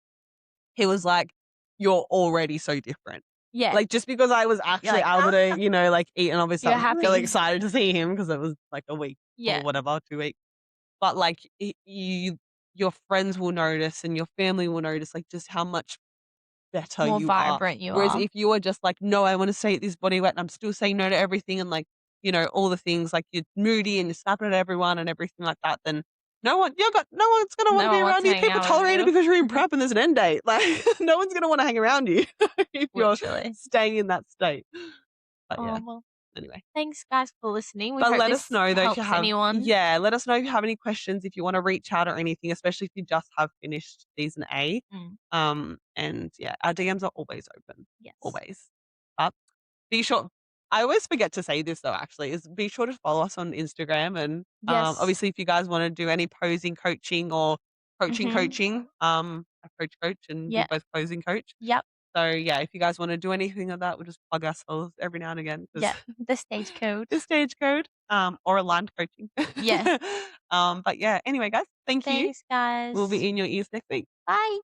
he was like, "You're already so different." Yeah, Like, just because I was you're actually like, able "Ah!" to, like, eat and obviously You're I'm really happy. excited to see him because it was, like, a week or Yeah, whatever, 2 weeks. But, like, your friends will notice and your family will notice, like, just how much better more you are. vibrant you Whereas are. if you are just like, "No, I wanna stay at this body weight," and I'm still saying no to everything and, like, all the things, like, you're moody and you're snapping at everyone and everything like that, then no one's gonna wanna No be one wants around to you. hang People out with tolerate it you. because you're in prep and there's an end date. Like, no one's gonna wanna hang around you if you're Literally. staying in that state. But yeah, Well, anyway. thanks guys for listening. We But hope let us this know though if you helps have anyone. yeah, let us know if you have any questions, if you wanna reach out or anything, especially if you just have finished season A. Mm, And yeah, our DMs are always open, yes. always. But be sure I always forget to say this though actually, is be sure to follow us on Instagram and, Yes. obviously if you guys wanna do any posing coaching or Mhm. coaching, I coach and we Yeah. both posing coach. Yep. So yeah, if you guys wanna do anything of that, we'll just plug ourselves every now and again because Yep. The stage code. the stage code, or aligned coaching. Yeah. But yeah, anyway, guys, thank you. Thanks We'll guys. be in your ears next week. Bye.